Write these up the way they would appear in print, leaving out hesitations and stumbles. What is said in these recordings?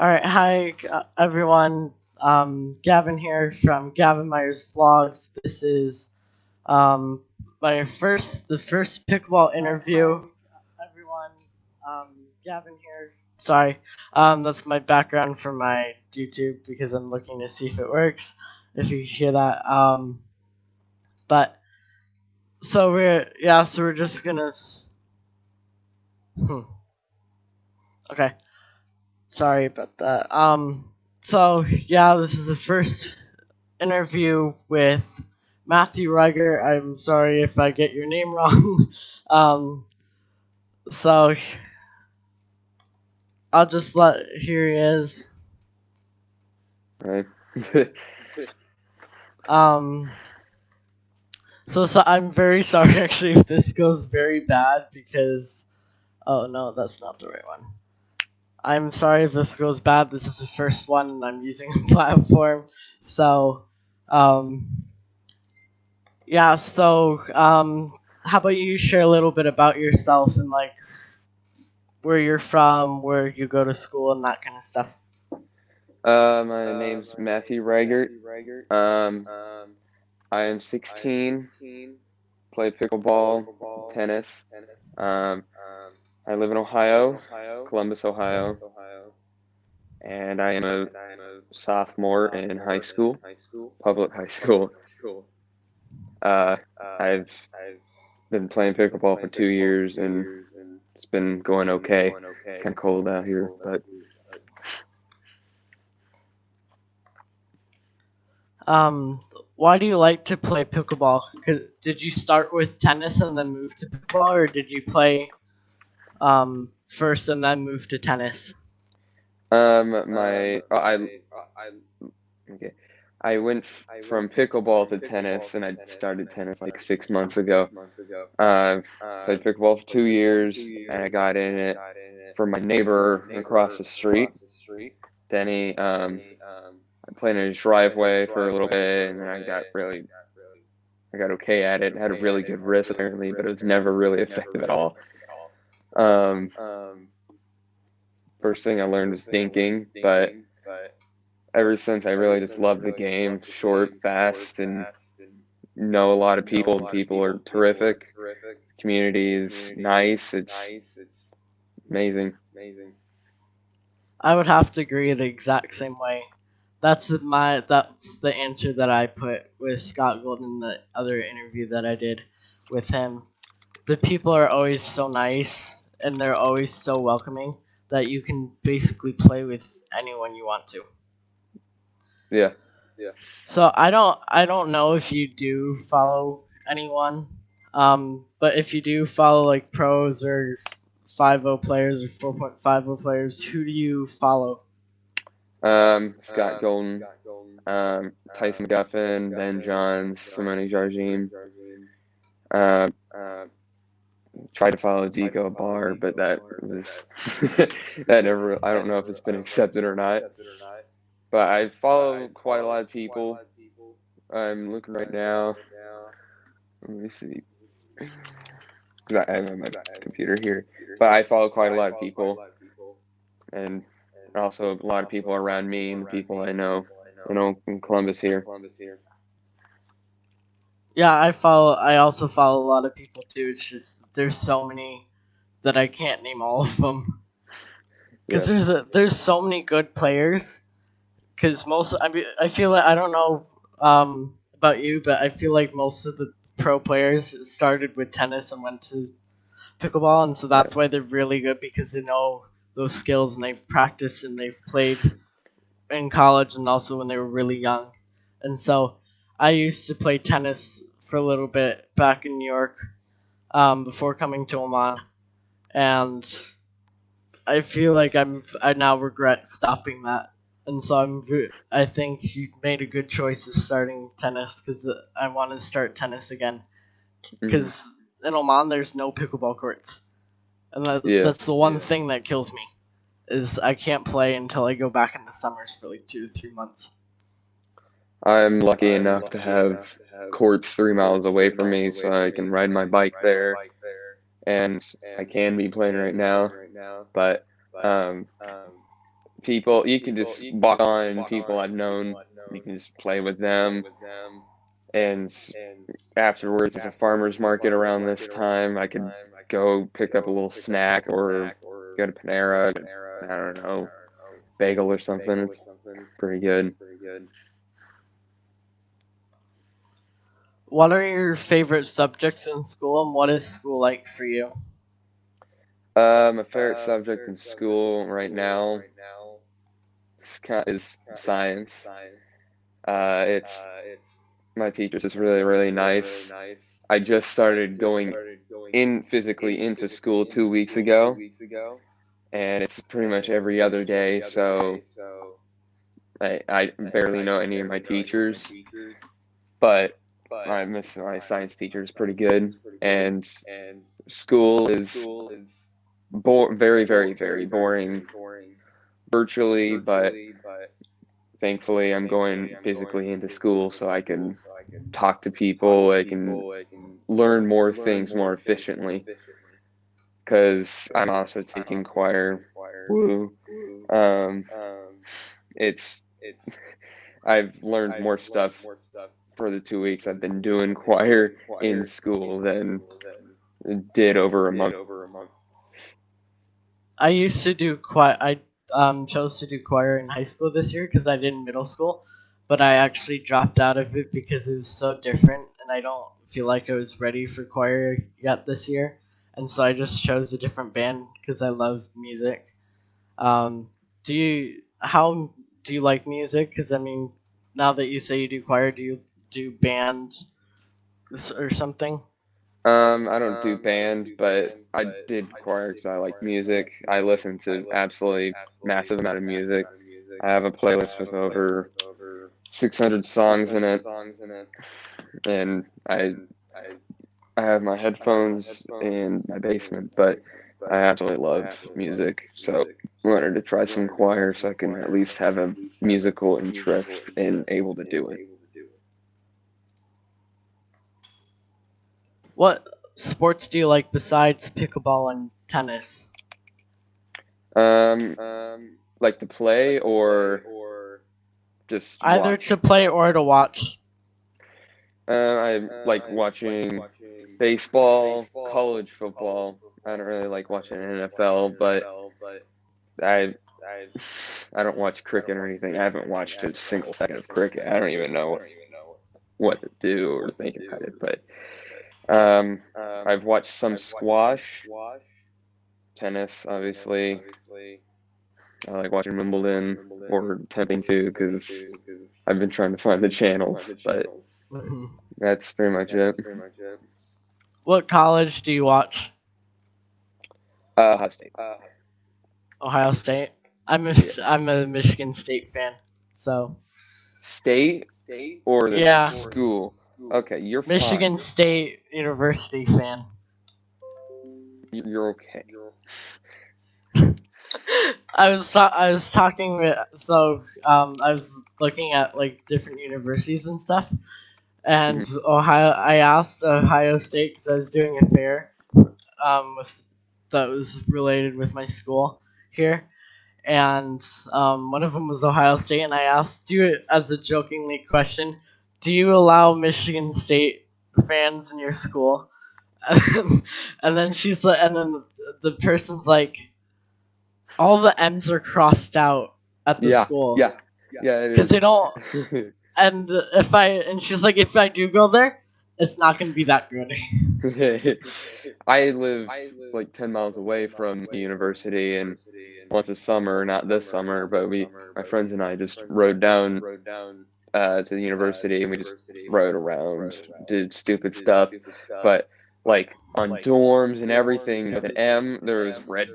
All right, hi everyone. Gavin here from Gavin Myers Vlogs. This is um, the first pickleball interview. Everyone, um, Gavin here. Sorry, that's my background for my YouTube because I'm looking to see if it works. If you hear that, but so we're just gonna. Hmm, okay. Sorry about that. This is the first interview with Matthew Riegert. I'm sorry if I get your name wrong. um, so I'll just let here he is. Right. Um, so I'm very sorry actually if this goes very bad because oh no, that's not the right one. I'm sorry if this goes bad. This is the first one and I'm using a platform. So um, how about you share a little bit about yourself and like where you're from, where you go to school, and that kind of stuff. My name's Matthew Riegert. Um, I am 16, play pickleball, tennis. Um, I live in Ohio, Columbus, Ohio, and I am a sophomore in high school, public high school. Uh, I've been playing pickleball for 2 years, and it's been going okay. It's kind of cold out here, but Um, why do you like to play pickleball? Did you start with tennis and then move to pickleball, or did you play first and then move to tennis? my okay. I went from pickleball to tennis, and I started tennis like 6 months ago. I've played pickleball for 2 years, and I got in it for my neighbor across the street. Denny, I played in his driveway for a little bit, and then I got okay at it. I had a really good wrist apparently, but it was never really effective at all. Um, First thing I learned was dinking, but ever since I really just loved the game. Short, fast, and know a lot of people. People are terrific. Community is nice. It's amazing. I would have to agree the exact same way. That's the answer that I put with Scott Golden in the other interview that I did with him. The people are always so nice and they're always so welcoming that you can basically play with anyone you want to. Yeah. So I don't know if you do follow anyone, but if you do follow like pros or 5.0 players or 4.50 players, who do you follow? Scott Golden, Tyson Guffin, Ben Johns, Simone Jardim. Uh, Tried to follow Dico Bar, but that was that never. I don't know if it's been accepted or not. But I follow quite a lot of people. I'm looking right now. Let me see, because I have my computer here. But I follow quite a lot of people, and also a lot of people around me and the people I know in Columbus here. Yeah, I also follow a lot of people too. It's just there's so many that I can't name all of them because Yeah. there's so many good players. Because I feel like I don't know about you, but I feel like most of the pro players started with tennis and went to pickleball, and so Yeah. that's why they're really good because they know those skills and they've practiced and they've played in college and also when they were really young. And so I used to play tennis for a little bit back in New York before coming to Oman, and I feel like I now regret stopping that, and so I think you made a good choice of starting tennis because I want to start tennis again Hmm. because in Oman there's no pickleball courts, and Yeah. that's the one thing that kills me is I can't play until I go back in the summers for like 2 to 3 months. I'm lucky enough to have courts 3 miles away from me, so I can ride my bike there, and I can be playing right now, but um, people, you can just walk on people I've known. You can just play with them. And afterwards, there's a farmer's market around this time. I could go pick up a little snack or go to Panera, get, I don't know, bagel or something. It's pretty good. What are your favorite subjects in school, and what is school like for you? My favorite subject in school right now is science. It's my teacher's is really, really nice. I just started going in physically into school 2 weeks ago, and it's pretty much every other day, so I barely know any of my teachers, but I miss my science teacher is pretty good, and school is very, very, very boring virtually, but thankfully I'm going physically into school so I can talk to people, I can learn more things more efficiently, because I'm also taking choir. Woo. Um, it's I've learned more stuff for the 2 weeks I've been doing choir in school than did over a month. I used to do I chose to do choir in high school this year because I did in middle school, but I actually dropped out of it because it was so different, and I don't feel like I was ready for choir yet this year, and so I just chose a different band because I love music. Um, how do you like music? Because I mean, now that you say you do choir, do you do band or something? I don't do band, but I did choir because I like music. I listen to absolutely massive amount of music. I have a playlist with over 600 songs in it, and I have my headphones in my basement, but I absolutely love music. So I wanted to try some choir so I can at least have a musical interest and able to do it. What sports do you like besides pickleball and tennis? Um, like to play or just Either watch? to play or to watch. I like watching baseball, college football. I don't really like watching NFL, but I I don't watch cricket or anything. I haven't watched a single second of cricket. I don't even know what to do or think about it. But I've watched some squash, tennis, obviously. I like watching Wimbledon or attempting to because I've been trying to find the channels, but Mhm. that's pretty much it. What college do you watch? Ohio State. Ohio State. Yeah. I'm a Michigan State fan. So State or the yeah, school? Okay, you're Michigan fine. State University fan. You're okay. I was talking with I was looking at like different universities and stuff, and Mhm. Ohio. I asked Ohio State because I was doing a fair with that was related with my school here, and one of them was Ohio State, and I asked you as a jokingly question, do you allow Michigan State fans in your school? And then she's like, and then the person's like, all the M's are crossed out at the Yeah, school yeah, yeah. It because is. they don't. And and she's like, if I do go there, it's not gonna be that good. I live like 10 miles away from the university, and once a summer, not this summer, but my friends and I just rode down to the university and we just rode around, did stupid stuff. But like on dorms and everything with an M, there was red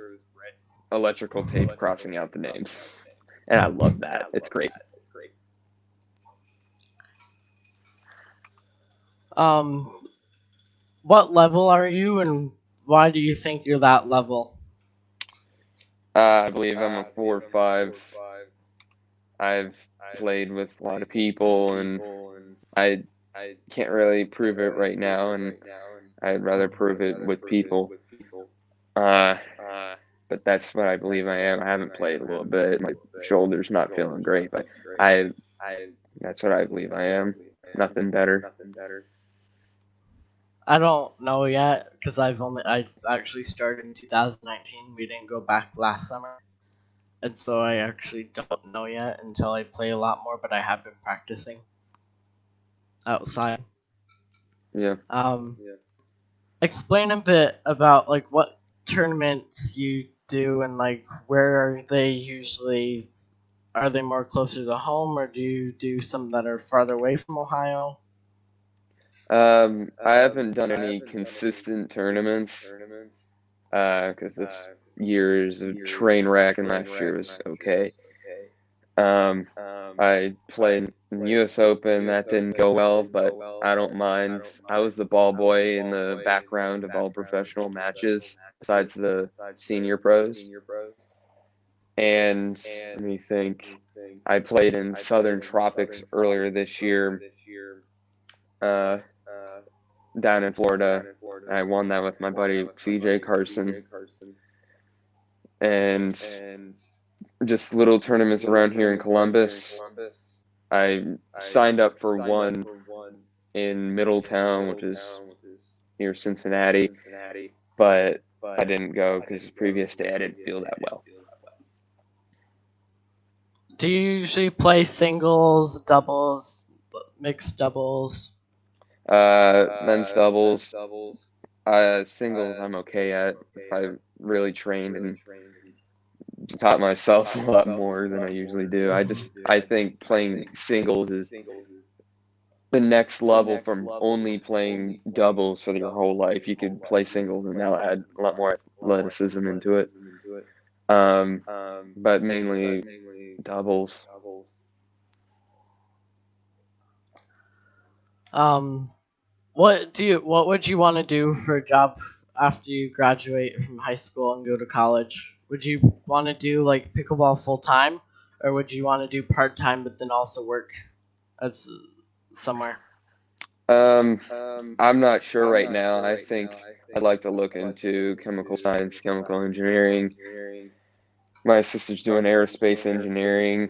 electrical tape crossing out the names. And I love that. It's great. Um, what level are you, and why do you think you're that level? I believe I'm a 4 or 5. I've played with a lot of people, and I can't really prove it right now, and I'd rather prove it with people. Uh, but that's what I believe I am. I haven't played a little bit. My shoulder's not feeling great, but I that's what I believe I am. Nothing better. I don't know yet because I actually started in 2019. We didn't go back last summer, and so I actually don't know yet until I play a lot more. But I have been practicing outside. Yeah. Explain a bit about like what tournaments you do and like where are they usually? Are they more closer to home, or do you do some that are farther away from Ohio? I haven't done any consistent tournaments because this year is a train wreck, and last year was okay. Um, I played in the U.S. Open. That didn't go well, but I don't mind. I was the ball boy in the background of all professional matches, besides the senior pros. And let me think. I played in Southern Tropics earlier this year, uh, down in Florida. I won that with my buddy CJ Carson, and just little tournaments around here in Columbus. I signed up for one in Middletown, which is near Cincinnati, but I didn't go because the previous day I didn't feel that well. Do you usually play singles, doubles, mixed doubles? Men's doubles, singles I'm okay at if I really trained and taught myself a lot more than I usually do. I think playing singles is the next level from only playing doubles for your whole life. You could play singles and now add a lot more athleticism into it. But mainly doubles. Um, what would you want to do for a job after you graduate from high school and go to college? Would you want to do like pickleball full time, or would you want to do part time but then also work at somewhere? I'm not sure right now. I think I'd like to look into chemical science, chemical engineering. My sister's doing aerospace engineering,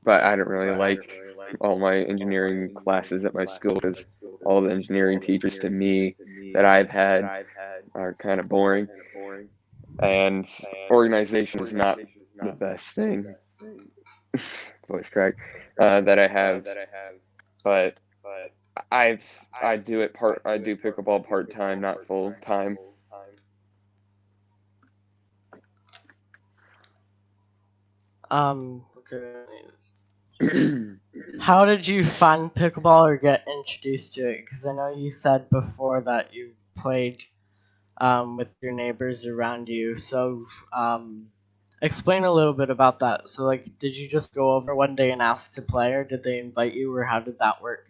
but I don't really like all my engineering classes at my school because all the engineering teachers to me that I've had are kind of boring, and organization was not the best thing. Voice crack that I have, but I've I do pickleball part time, not full time. Okay. How did you find pickleball or get introduced to it? Because I know you said before that you played with your neighbors around you. So, explain a little bit about that. So, like, did you just go over one day and ask to play, or did they invite you, or how did that work?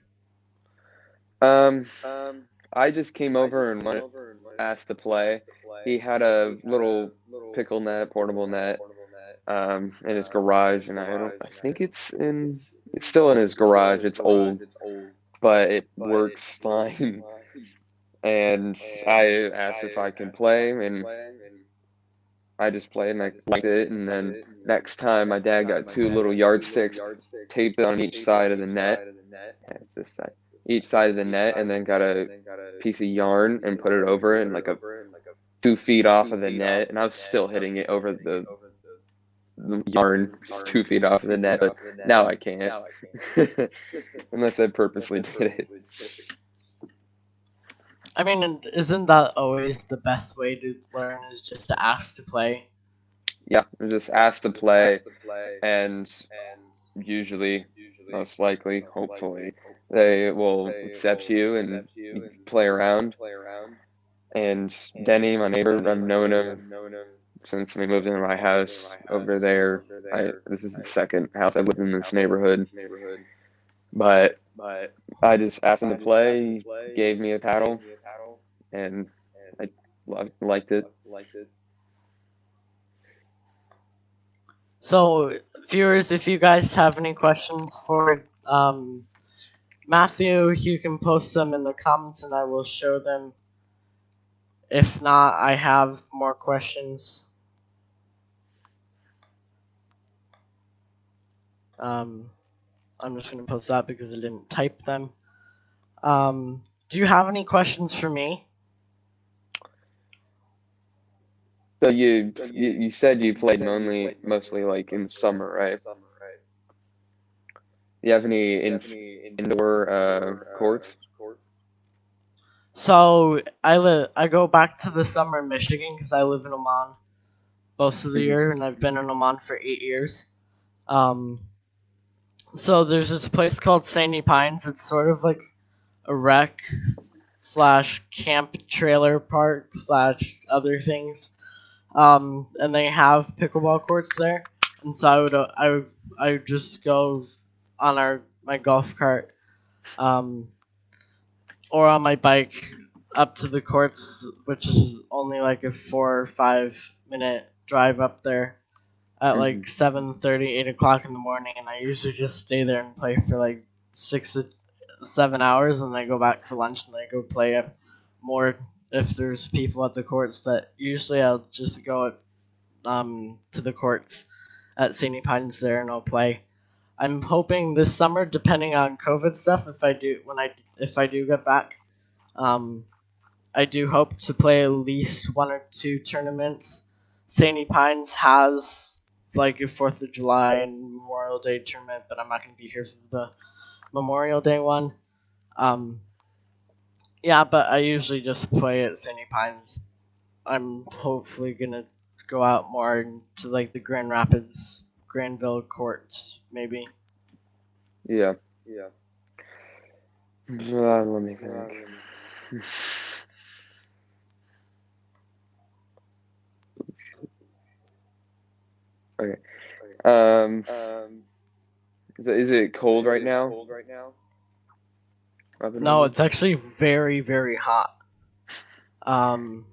Um, I just came over and asked to play. He had a little pickle net, portable net, in his garage, and I think it's still in his garage. It's old, but it works fine. And I asked if I can play, and I just played, and I liked it. And then next time, my dad got two little yardsticks, taped it on each side of the net. Yeah, it's this side, each side of the net, and then got a piece of yarn and put it over it, and like a 2 feet off of the net, and I was still hitting it over the yarn, just 2 feet off of the net. But now I can't, unless I purposely did it. I mean, and isn't that always the best way to learn? Is just to ask to play? Yeah, I'm just asked to play, and usually, most likely, hopefully, they will accept you and you play around. And Denny, my neighbor, I've known him since we moved into my house over there. This is the second house I've lived in this neighborhood, but I just asked him to play. He gave me a paddle, and I liked it. So, viewers, if you guys have any questions for Matthew, you can post them in the comments, and I will show them If not, I have more questions. Um, I'm just gonna post that because I didn't type them. Do you have any questions for me? So you said you played mostly like in the summer, right? Do you have any indoor courts? So I go back to the summer in Michigan because I live in Oman most of the Mhm. year, and I've been in Oman for 8 years. Um, so there's this place called Sandy Pines. It's sort of like a rec slash camp trailer park slash other things. And they have pickleball courts there, and so I would just go on my golf cart, um, or on my bike up to the courts, which is only like a 4 or 5 minute drive up there at Mhm. like 7:30, 8 o'clock in the morning, and I usually just stay there and play for like 6 to 7 hours, and then I go back for lunch and I go play more if there's people at the courts. But usually I'll just go to the courts at St. Pines there and I'll play. I'm hoping this summer, depending on COVID stuff, if I do get back, um, I do hope to play at least 1 or 2 tournaments. St. Pines has like a Fourth of July and Memorial Day tournament, but I'm not going to be here for the Memorial Day one. Um, yeah, but I usually just play at St. Pines. I'm hopefully gonna go out more to like the Grand Rapids, Granville courts, maybe. Yeah. Let me think. Okay. Um, is it cold right now up in No, Oman? it's actually very, very hot. Um,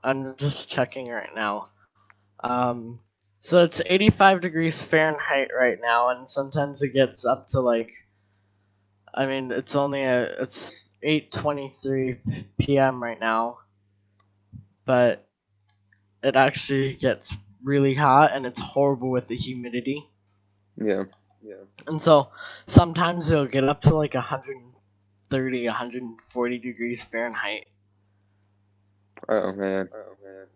I'm just checking right now. Um, so it's 85 degrees Fahrenheit right now, and sometimes it gets up to like, I mean, it's 8:23 p.m. right now, but it actually gets really hot, and it's horrible with the humidity. Yeah. And so sometimes it'll get up to like 130, 140 degrees Fahrenheit. Oh man.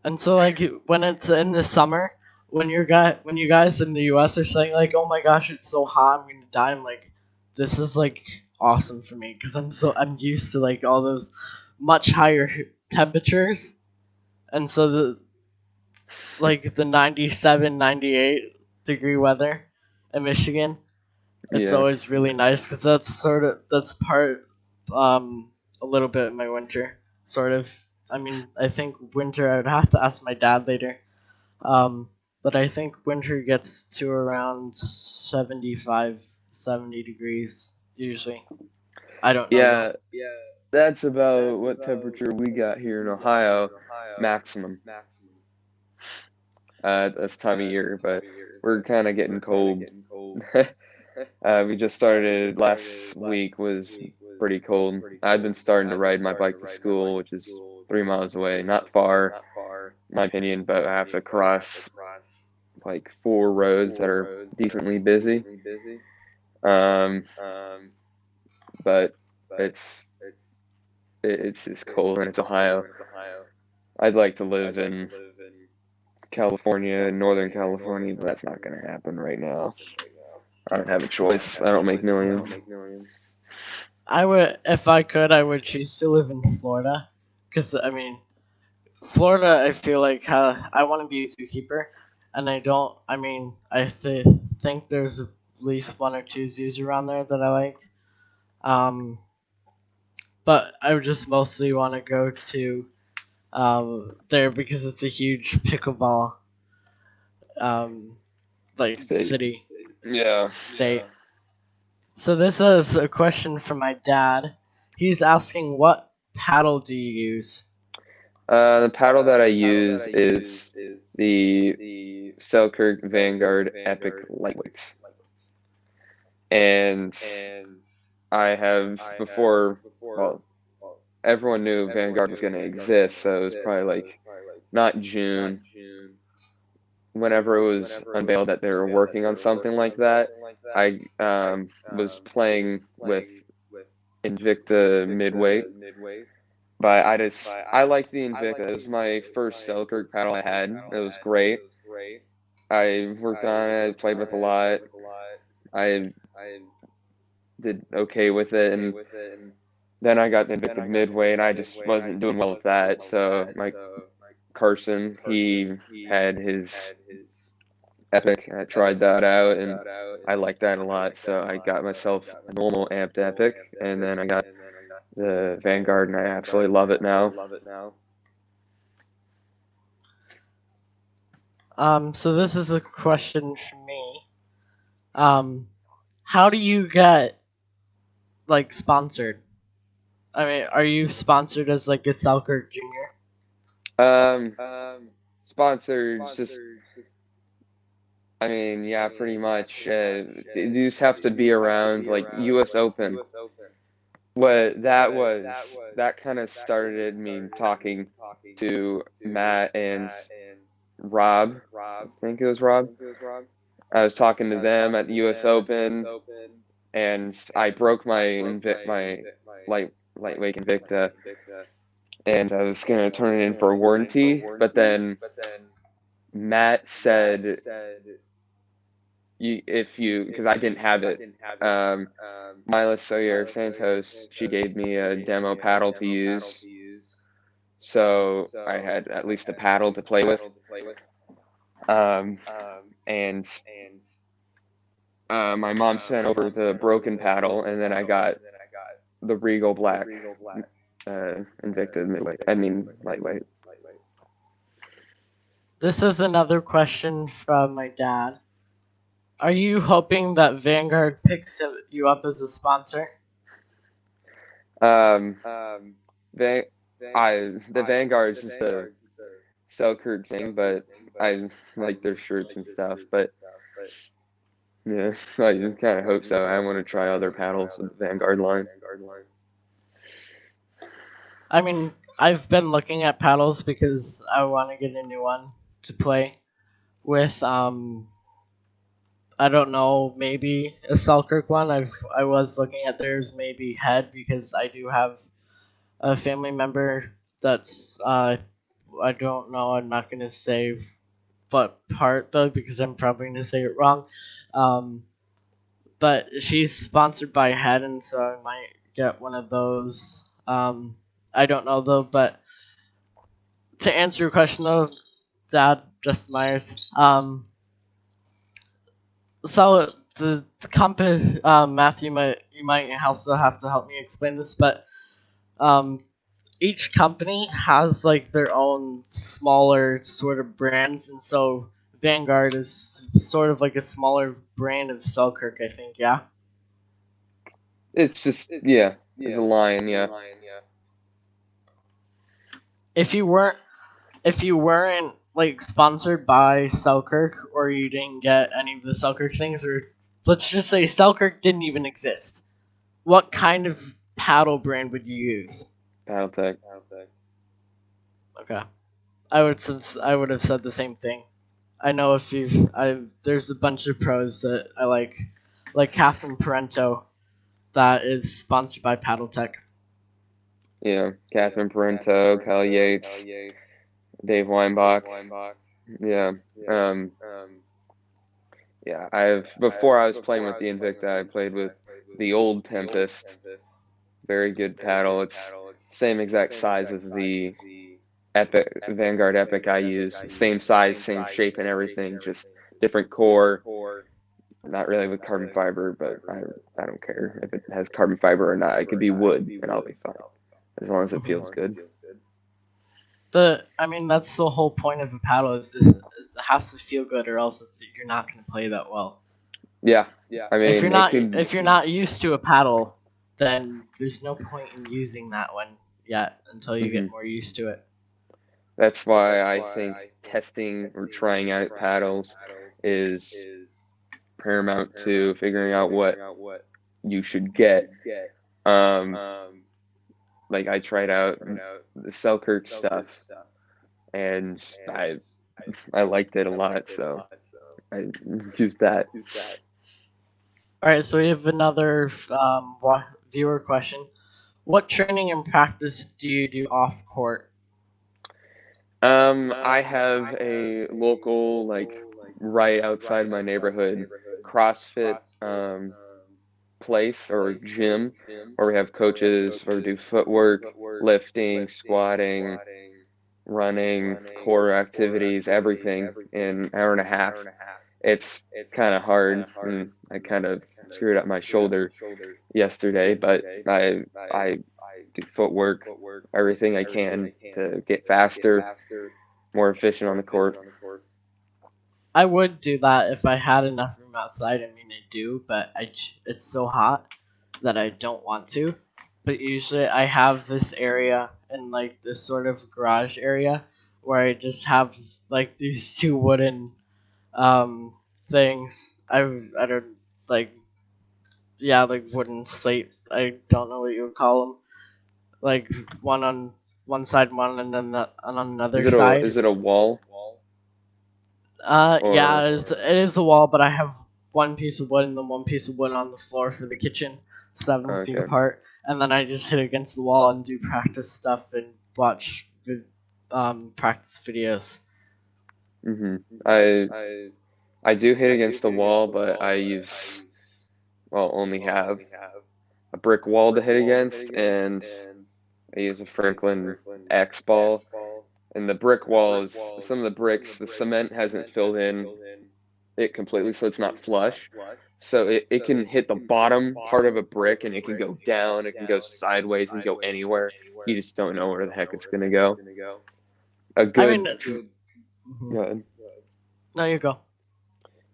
And so like when it's in the summer, when you guys in the US are saying like, "Oh my gosh, it's so hot, I'm going to die." I'm like, this is like awesome for me because I'm used to like all those much higher temperatures. And so the 97, 98 degree weather in Michigan, it's Yeah. always really nice because that's part a little bit of my winter sort of. I mean, I think winter, I would have to ask my dad later, but I think winter gets to around 75, 70 degrees usually. I don't know though. Yeah. That's about what temperature we got here in Ohio, maximum at this time of year. But we're kind of getting cold. We just started last week was pretty cold. I've been starting to ride my bike to school, which is 3 miles away. Not far, in my opinion, but I have to cross like 4 roads that are decently busy. Um, but it's it's just cold and it's Ohio. I'd like to live in California, Northern California, but that's not going to happen right now. I don't have a choice. I don't make millions. I would, if I could, I would choose to live in Florida, because I mean, Florida, I feel like I want to be a zookeeper, and I don't. I mean, think there's at least 1 or 2 zoos around there that I like. Um, but I would just mostly want to go to there because it's a huge pickleball um like State. city Yeah. state. So this is a question from my dad. He's asking, what paddle do you use? The paddle that I use is the Selkirk Vanguard Epic Lightweight. And I have before, well, everyone knew Vanguard was going to exist, so it was probably like not June, whenever it was unveiled that they were working on something like that. I was playing with Invicta midweight, but I liked the Invicta. It was my first Selkirk paddle I had. It was great. I worked on it. I played with a lot. I did okay with it, and then I got the Invicta midweight, and I just wasn't doing well with that. So my Carson, he had his Epic. I tried that out, and I liked that a lot. So I got myself a normal amped Epic, and then I got the Vanguard, and I absolutely love it now. So this is a question for me. How do you get like sponsored? I mean, are you sponsored as like a Selkirk Junior? Um, Sponsors, just I mean, yeah, pretty much. You just have to be around like U.S. Open. What that was, that kind of started me talking to Matt and Rob. I think it was Rob. I was talking to them at the U.S. Open, and I broke my lightweight Invicta, and I was gonna turn it in for a warranty, but then Matt said because I didn't have it. Mila Sawyer Santos, she gave me a demo paddle to use, so I had at least a paddle to play with. And my mom sent over the broken paddle, and then I got the Regal Black Invicta midweight. I mean lightweight. This is another question from my dad. Are you hoping that Vanguard picks you up as a sponsor? Um, the Vanguard's just the Selkirk thing, but I like their shirts and stuff. But yeah, I kind of hope so. I want to try other paddles with the Vanguard line. I mean, I've been looking at paddles because I want to get a new one to play with. I don't know, maybe a Selkirk one. I was looking at theirs, maybe head, because I do have a family member that's I don't know. I'm not gonna say what part though because I'm probably gonna say it wrong. Um, but she's sponsored by Head, and so I might get one of those. I don't know though, but to answer your question though, Dad, Justin Myers. So the company, Matthew, you might also have to help me explain this, but um, each company has like their own smaller sort of brands, and so Vanguard is sort of like a smaller brand of Selkirk, I think. Yeah. It's just it's a line, yeah. If you weren't like sponsored by Selkirk, or you didn't get any of the Selkirk things, or let's just say Selkirk didn't even exist, what kind of paddle brand would you use? Paddletech. Okay, I would have said the same thing. I know if there's a bunch of pros that I like Catherine Parento, that is sponsored by Paddletech. Yeah, Catherine Parento, Kyle Yates, Dave Weinbach. Yeah. Um, yeah, before I was playing with the Invicta, I played with the old Tempest. Very good paddle. It's same exact size as the Epic Vanguard Epic I use. Same size, same shape and everything, just different core. Not really with carbon fiber, but I don't care if it has carbon fiber or not. It could be wood and I'll be fine. As long as it feels good. I mean, that's the whole point of a paddle is it has to feel good, or else you're not going to play that well. Yeah, I mean, if you're not used to a paddle, then there's no point in using that one yet until you get more used to it. That's why I think testing or trying out paddles is paramount to figuring out what you should get. like I tried out the Selkirk stuff, and I liked it a lot, so I used that. All right, so we have another viewer question. What training and practice do you do off court? I have a local, like right outside my neighborhood, CrossFit place or gym where we have coaches where we do footwork, lifting, squatting, running, core activities, everything in an hour and a half. It's kind of hard, and I kind of screwed up my shoulder yesterday, but I do footwork, everything I can to get faster, more efficient on the court. I would do that if I had enough room outside. I mean, I do, but it's so hot that I don't want to. But usually, I have this area in like this sort of garage area where I just have like these two wooden um things. I don't like yeah like wooden slate. I don't know what you would call them. Like one on one side, one and then on another side. Is it a wall Yeah, or it is a wall, but I have one piece of wood and then one piece of wood on the floor for the kitchen, 7 feet okay? apart, and then I just hit against the wall and do practice stuff and watch practice videos. hmm I I do hit against the wall, but I use only have a brick wall to hit against, and I use a Franklin X ball. And the brick walls, some of the bricks, the cement hasn't filled in it completely, so it's not flush. So it can hit the bottom part of a brick and it can go down, it can go sideways and go anywhere. You just don't know where the heck it's gonna go. A I mean, good, mhm. uh, No, you go.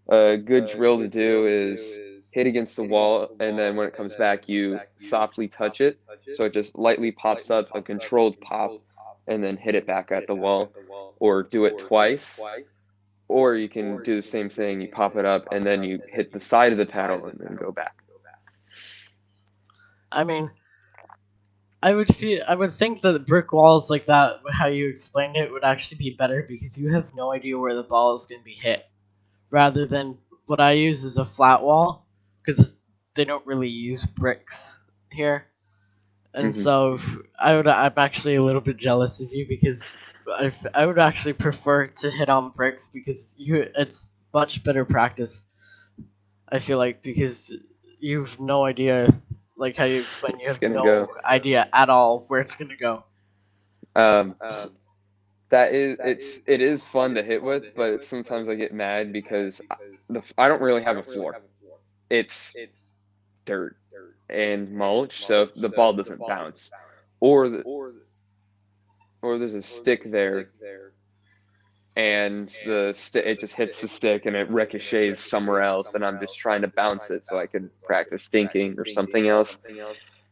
a good drill to do is hit against the wall, and then when it comes back, you softly touch it, so it just lightly pops up, a controlled pop, and then hit it back at the wall, or do it twice. Or you can do the same thing, you pop it up, and then you hit the side of the paddle and then go back. I mean, I would think that the brick walls like that, how you explained it, would actually be better because you have no idea where the ball is going to be hit. Rather than what I use is a flat wall because they don't really use bricks here. And hmm so I'm actually a little bit jealous of you because I would actually prefer to hit on bricks because it's much better practice. I feel like because you've no idea, like how you explain, you It's have gonna no go. idea at all where it's gonna go. Um, S it is fun to hit with, but sometimes I get mad because I don't really have a floor. It's dirt and mulch, so the ball doesn't bounce, or or there's a stick there, and the stick it just hits the stick and it ricochets somewhere else, and I'm just trying to bounce it so I can practice thinking or something else.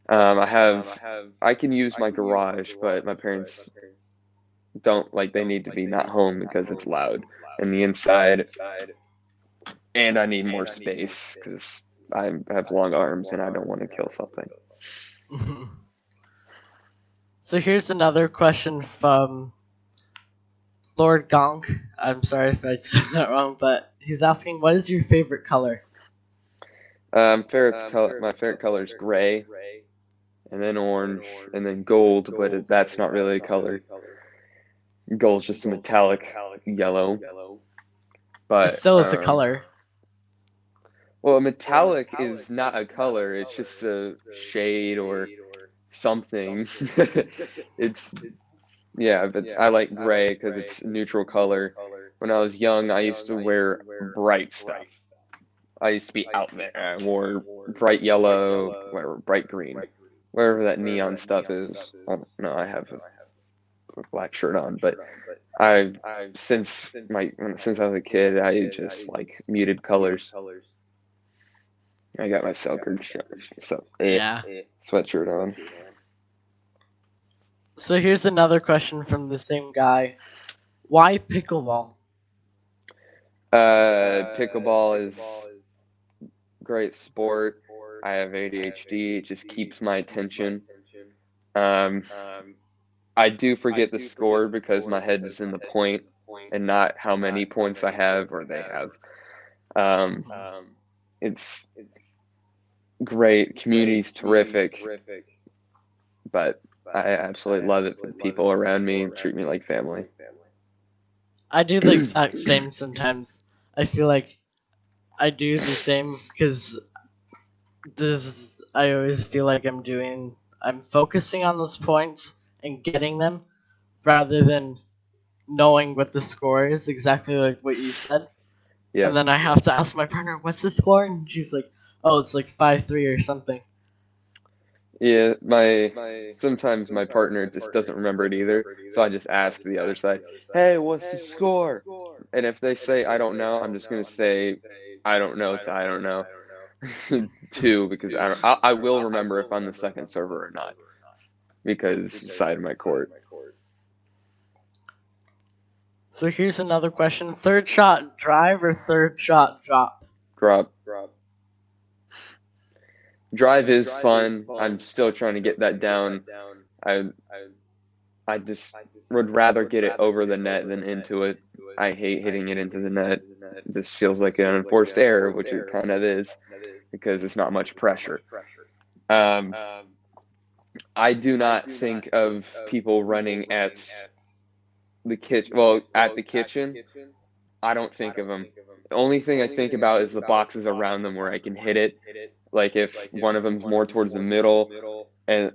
I can use my garage, but my parents don't like they need to be not home because it's loud, and the inside, and I need more space because I have long arms and I don't want to kill something. so here's another question from Lord Gonk. I'm sorry if I said that wrong, but he's asking, "What is your favorite color?" My favorite color is gray, and then orange, and then gold, but that's not really a color. Gold's just a metallic yellow, It but still is a color. well, a metallic is not a color. It's just a shade or something. It's yeah, but I like gray because it's neutral color. When I was young, I used to wear bright stuff. I used to be out there. I wore bright yellow, whatever, bright green, wherever that neon stuff is. I don't know. I have a black shirt on, but I since I was a kid, I just like muted colors. I got my Selkirk Yeah. sweatshirt on. So here's another question from the same guy. Why pickleball? Pickleball is great sport. I have ADHD. It just keeps my attention. Um, I do forget the score because my head is in the point and not how many points I have or they have. Um, it's great. Community's terrific, but I absolutely love it for the people around me and treat me like family. I do the exact same sometimes. I feel like I do the same because this. I always feel like I'm focusing on those points and getting them rather than knowing what the score is, exactly like what you said. Yeah. And then I have to ask my partner, "What's the score?" And she's like, "Oh, it's like 5-3 or something." Yeah, sometimes my partner just doesn't remember it either, so I just ask the other side, "Hey, what's the score?" And if they say I don't know, I'm just gonna say I don't know to I don't know. Two, because I will remember if I'm the second server or not because side of my court. So here's another question: third shot drive or third shot drop? Drop. Drive is fun. I'm still trying to get that down. I I just would rather get it over the net than into it. I hate hitting it into the net. This feels like an unforced error, which it kind of is, because there's not much pressure. Um, I do not think of people running at the kitchen. Well, at the kitchen, I don't think of them. The only thing I think about is the boxes around them where I can hit it. Like if one of them's more towards the middle,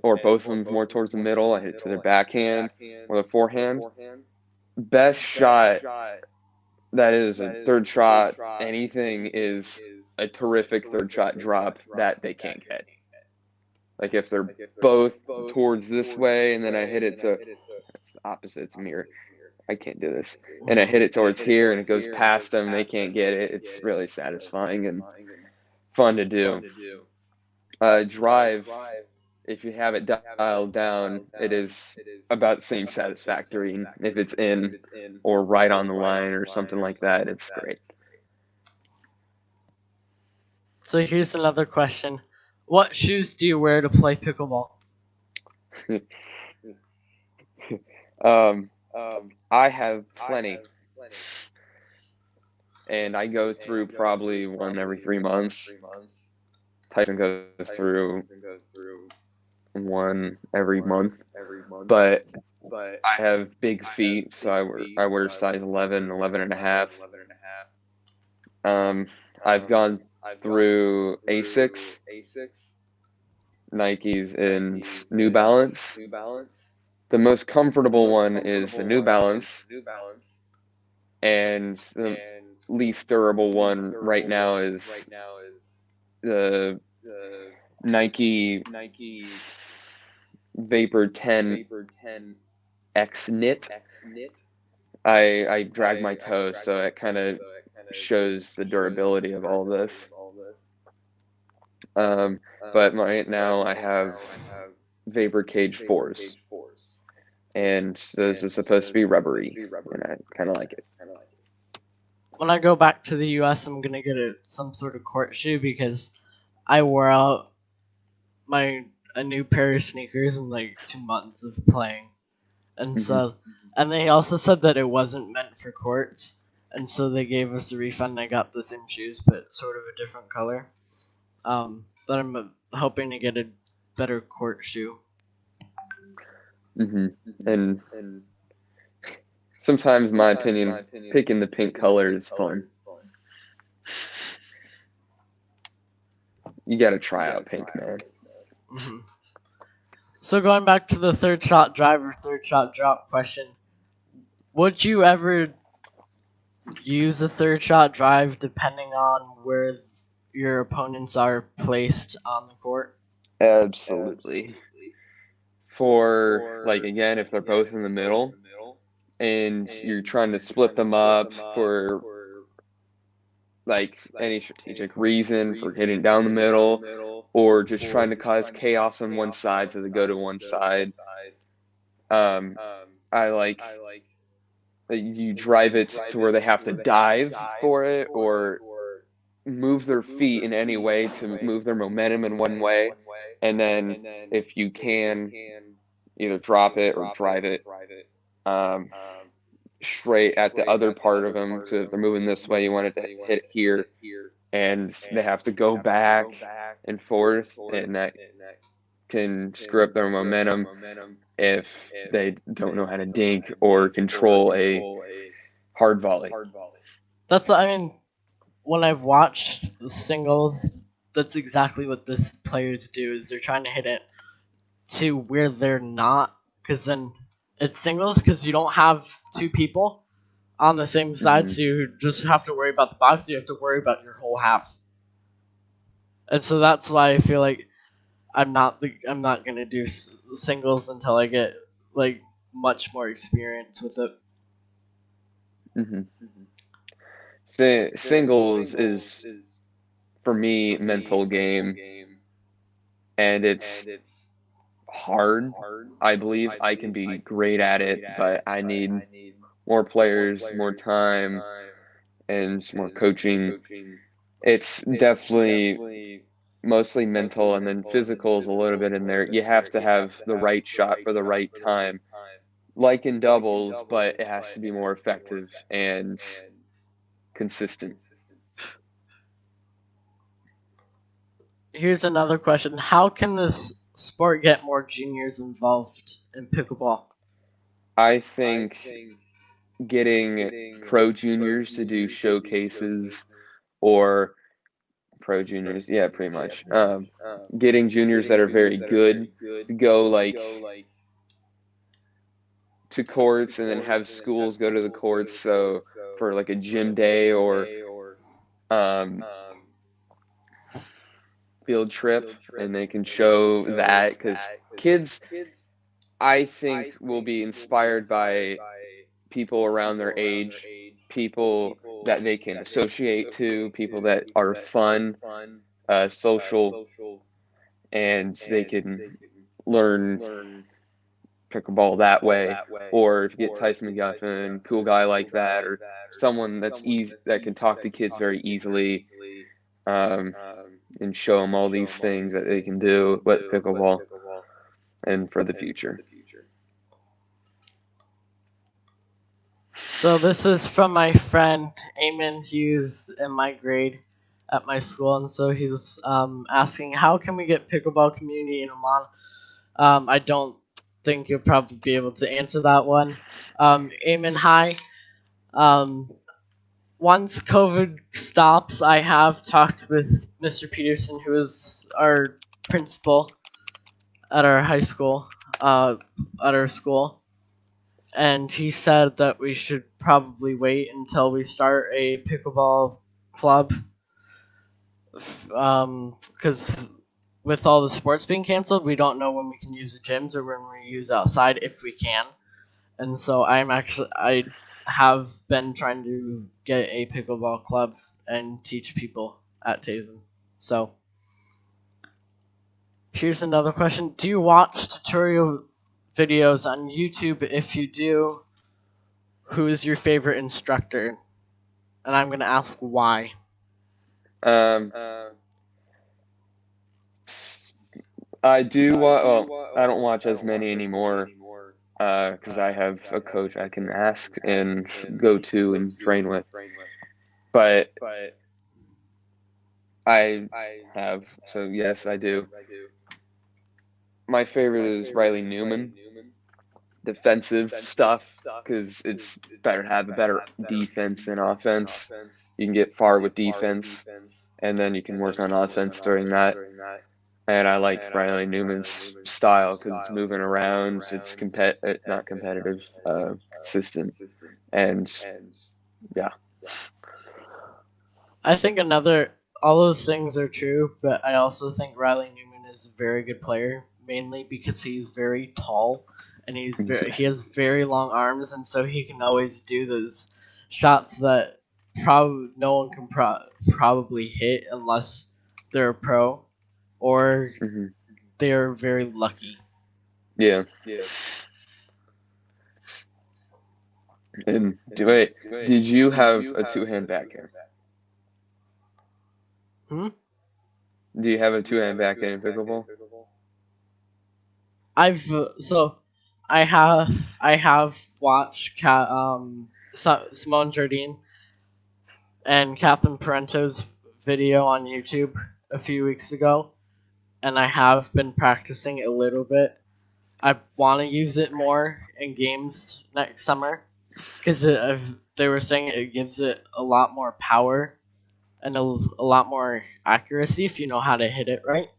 or both of them more towards the middle, I hit it to their backhand or the forehand. Best shot that is a third shot, anything is a terrific third shot drop that they can't get. Like if they're both towards this way and then I hit it to, it's the opposite, it's a mirror. I can't do this. And I hit it towards here and it goes past them, they can't get it. It's really satisfying and fun to do. Drive, if you have it dialed down, it is about the same satisfactory. If it's in or right on the line or something like that, it's great. So here's another question: what shoes do you wear to play pickleball? um, I have plenty, and I go through probably one every 3 months. Tyson goes through one every month, but I have big feet, so I wear size 11, 11 and a half. I've gone through Asics, Nikes, and New Balance. The most comfortable one is the New Balance, and the least durable one right now is the Nike Vapor 10 X Knit. I drag my toes, so it kind of shows the durability of all this. But right now I have Vapor Cage 4s, and this is supposed to be rubbery, and I kind of like it. When I go back to the U.S., I'm gonna get some sort of court shoe because I wore out a new pair of sneakers in like 2 months of playing, and Mhm. so and they also said that it wasn't meant for courts, and so they gave us a refund. I got the same shoes, but sort of a different color. But I'm hoping to get a better court shoe. And sometimes, my opinion, picking the pink color is fun. You got to try out pink, man. hmm So going back to the third shot drive or third shot drop question, would you ever use a third shot drive depending on where your opponents are placed on the court? Absolutely. For, like, again, if they're both in the middle and you're trying to split them up for, like, any strategic reason for hitting down the middle or just trying to cause chaos on one side so they go to one side, um, I like you drive it to where they have to dive for it or move their feet in any way to move their momentum in one way. And then if you can either drop it or drive it um, straight at the other part of them. So if they're moving this way, you want it to hit here, and they have to go back and forth, and that can screw up their momentum if they don't know how to dink or control a hard volley. That's I mean, when I've watched singles, that's exactly what this players do. Is they're trying to hit it to where they're not, because then it's singles because you don't have two people on the same side, Mm-hmm. so you just have to worry about the box. You have to worry about your whole half, and so that's why I feel like I'm not gonna do singles until I get like much more experience with it. Mm-hmm. Singles is for me mental game, and it's hard. I believe I can be great at it, but I need more players, more time, and some more coaching. It's definitely mostly mental, and then physical is a little bit in there. You have to have the right shot for the right time, like in doubles, but it has to be more effective and consistent. Here's another question: how can this sport get more juniors involved in pickleball? I think getting pro juniors to do showcases or pro juniors, yeah, pretty much. Getting juniors that are very good to go like to courts and then have schools go to the courts. So for like a gym day or um, field trip, and they can show that because kids, I think, will be inspired by people around their age, people that they can associate to, people that are fun, social, and they can learn pickleball that way. Or if you get Tyson McGuffin, cool guy like that, or someone that's easy that can talk to kids very easily, um, and show them all these things that they can do with pickleball and for the future. So this is from my friend Eamon. He's in my grade at my school, and so he's asking, how can we get pickleball community in Oman? I don't think you'll probably be able to answer that one. Eamon, hi. Um, Once COVID stops, I have talked with Mr. Peterson, who is our principal at our high school, at our school, and he said that we should probably wait until we start a pickleball club, because with all the sports being canceled, we don't know when we can use the gyms or when we use outside if we can. And so I have been trying to get a pickleball club and teach people at Tazen. So here's another question: do you watch tutorial videos on YouTube? If you do, who is your favorite instructor? And I'm gonna ask why. Um, I do watch. Well, I don't watch as many anymore because I have a coach I can ask and go to and train with. But I have, so yes, I do. My favorite is Riley Newman, defensive stuff, because it's better to have a better defense than offense. You can get far with defense, and then you can work on offense during that. And I like Riley Newman's style because it's moving around, it's not competitive, consistent, and yeah. I think another all those things are true, but I also think Riley Newman is a very good player, mainly because he's very tall and he has very long arms, and so he can always do those shots that probably no one can probably hit unless they're a pro or Hmm. they're very lucky. Yeah. And wait, did you have a two-hand backhand? Hmm? Do you have a two-hand backhand in pickleball? I've so I have watched Simone Jardine and Catherine Parento's video on YouTube a few weeks ago, and I have been practicing a little bit. I want to use it more in games next summer because they were saying it gives it a lot more power and a lot more accuracy if you know how to hit it right.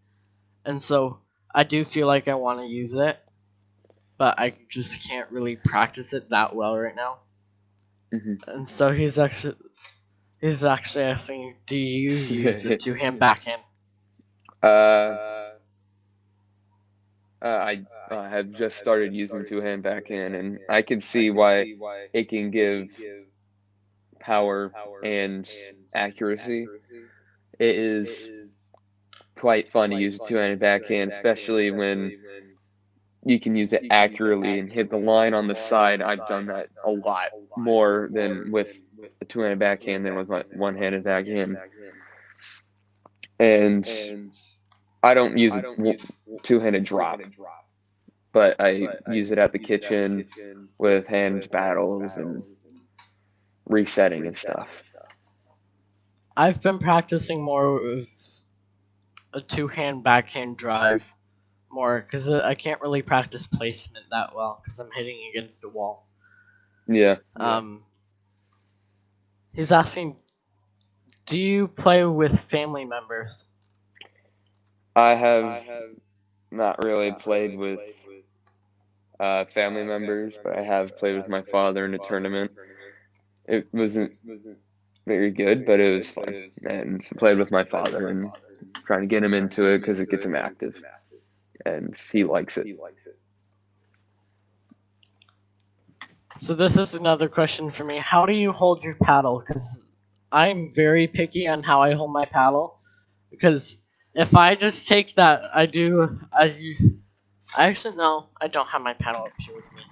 And so I do feel like I want to use it, but I just can't really practice it that well right now. Mm-hmm. And so he's actually asking, do you use a two-hand backhand? I have just started using two-hand backhand, and I can see why it can give power and accuracy. It is quite fun to use a two-handed backhand, especially when you can use it accurately and hit the line on the side. I've done that a lot more than with a two-handed backhand than with my one-handed backhand. And I don't use a two-handed drop, but I use it at the kitchen with hand battles and resetting and stuff. I've been practicing more with a two-hand backhand drive more because I can't really practice placement that well because I'm hitting against a wall. Yeah. He's asking, do you play with family members? I have not really played with family members, but I have played with my father in a tournament. It wasn't very good, but it was fun. And I played with my father and trying to get him into it because it gets him active, and he likes it. So this is another question for me. How do you hold your paddle? Because I'm very picky on how I hold my paddle. Because if I just take that, I actually no, I don't have my paddle up here with me.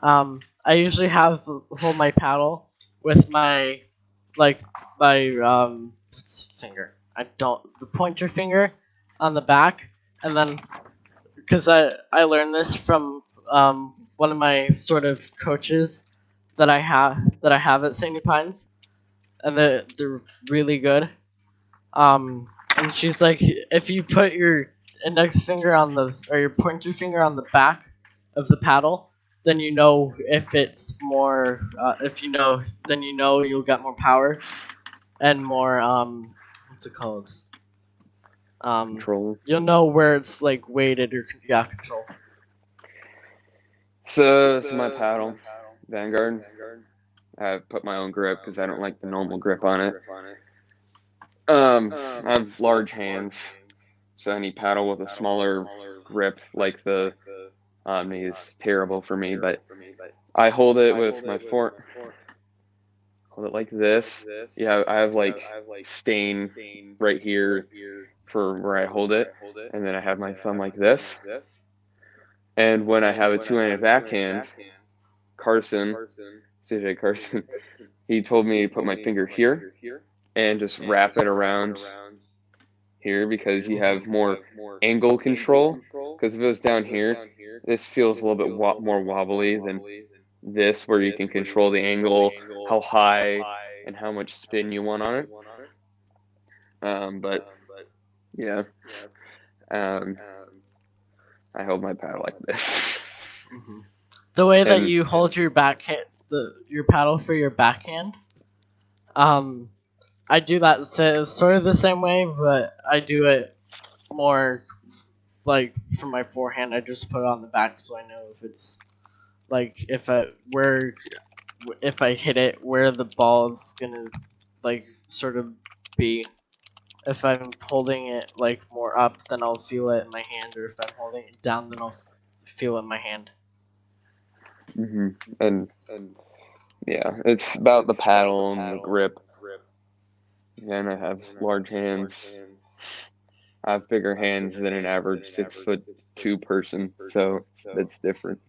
I usually hold my paddle with my like my finger. I don't the pointer finger on the back, and then because I learned this from one of my sort of coaches that I have at St. Pines, and they're really good. And she's like, if you put your index finger or your pointer finger on the back of the paddle, then you know if it's more, then you know you'll get more power and more, what's it called? Control. You'll know where it's like weighted or, yeah, control. So my paddle, Vanguard. I put my own grip because I don't like the normal grip on it. I have large hands, so any paddle with a smaller grip like the Omni is terrible for me. But I hold it with my hold it like this. Yeah, I have like stain right here for where I hold it, and then I have my thumb like this. And when I have a two-handed backhand, CJ Carson, he told me to put my finger here and just wrap it around here because you have more angle control. Because if it was down here, this feels a little bit more wobbly than this, where you can control the angle, how high, and how much spin you want on it. But yeah, I hold my paddle like this. Mm-hmm. The way that you hold your backhand, your paddle for your backhand, I do that sort of the same way, but I do it more like for my forehand. I just put it on the back so I know if it's like if I hit it where the ball is gonna like sort of be. If I'm holding it like more up, then I'll feel it in my hand, or if I'm holding it down, then I'll feel it in my hand. Mm-hmm. And yeah, it's about the paddle and the grip. And I have large hands. I have bigger hands than an average 6'2" person, so that's different.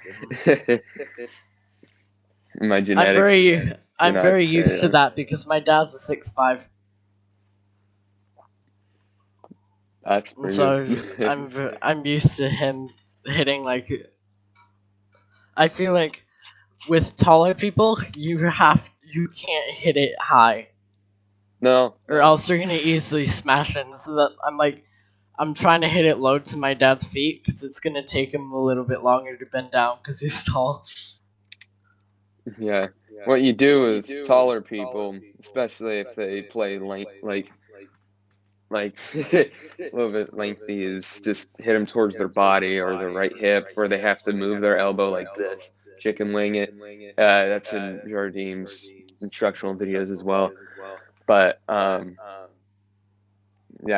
My genetics. I'm very used to that because my dad's a 6'5". That's pretty so good. I'm used to him hitting like I feel like with taller people, you can't hit it high, No, or else you're gonna easily smash it. So that I'm trying to hit it low to my dad's feet because it's gonna take him a little bit longer to bend down because he's tall. yeah. What you do with taller people, especially if they play like a little bit lengthy, is just hit them towards their body or their right hip, where they have to move their elbow like this, chicken wing it. That's in Jardim's instructional videos as well. But yeah,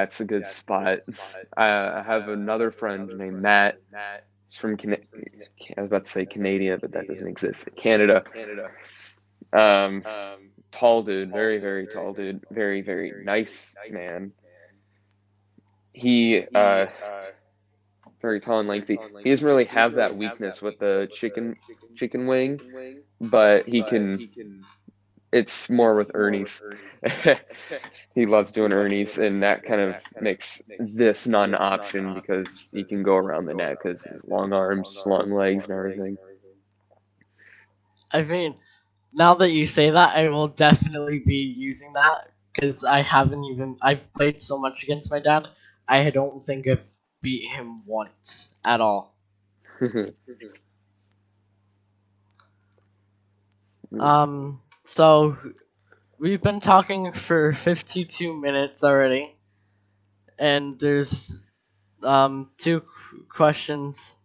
it's a good spot. I have another friend named Matt. He's from I was about to say Canada, but that doesn't exist. Canada. Um, Tall dude, very very tall dude, very very nice man. He very tall and lengthy. He doesn't really have that weakness with the chicken wing, but he can. It's more with Ernie's. He loves doing Ernie's, and that kind of makes this not an option because he can go around the net because his long arms, long legs, and everything. I mean, now that you say that, I will definitely be using that because I've played so much against my dad. I don't think I've beat him once at all. So we've been talking for 52 minutes already, and there's two questions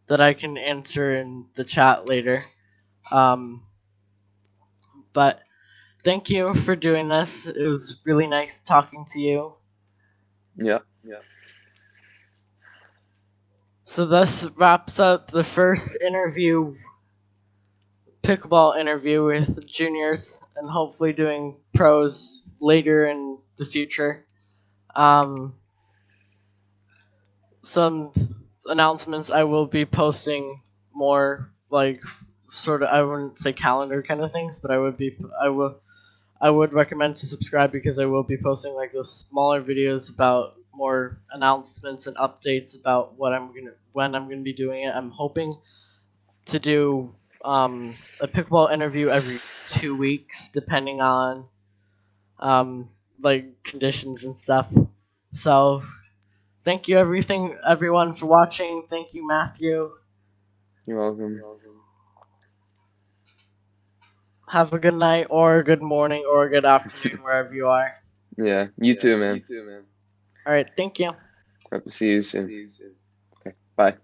that I can answer in the chat later. But thank you for doing this. It was really nice talking to you. Yeah. So this wraps up the first pickleball interview with juniors, and hopefully doing pros later in the future. Some announcements, I will be posting more like sort of, I wouldn't say calendar kind of things, but I would recommend to subscribe because I will be posting like those smaller videos about more announcements and updates about when I'm gonna be doing it. I'm hoping to do a pickleball interview every 2 weeks, depending on like conditions and stuff. So thank you everyone for watching. Thank you, Matthew. You're welcome. Have a good night or a good morning or a good afternoon wherever you are. Yeah. You too, man. All right, thank you. Hope to see you soon. Okay. Bye.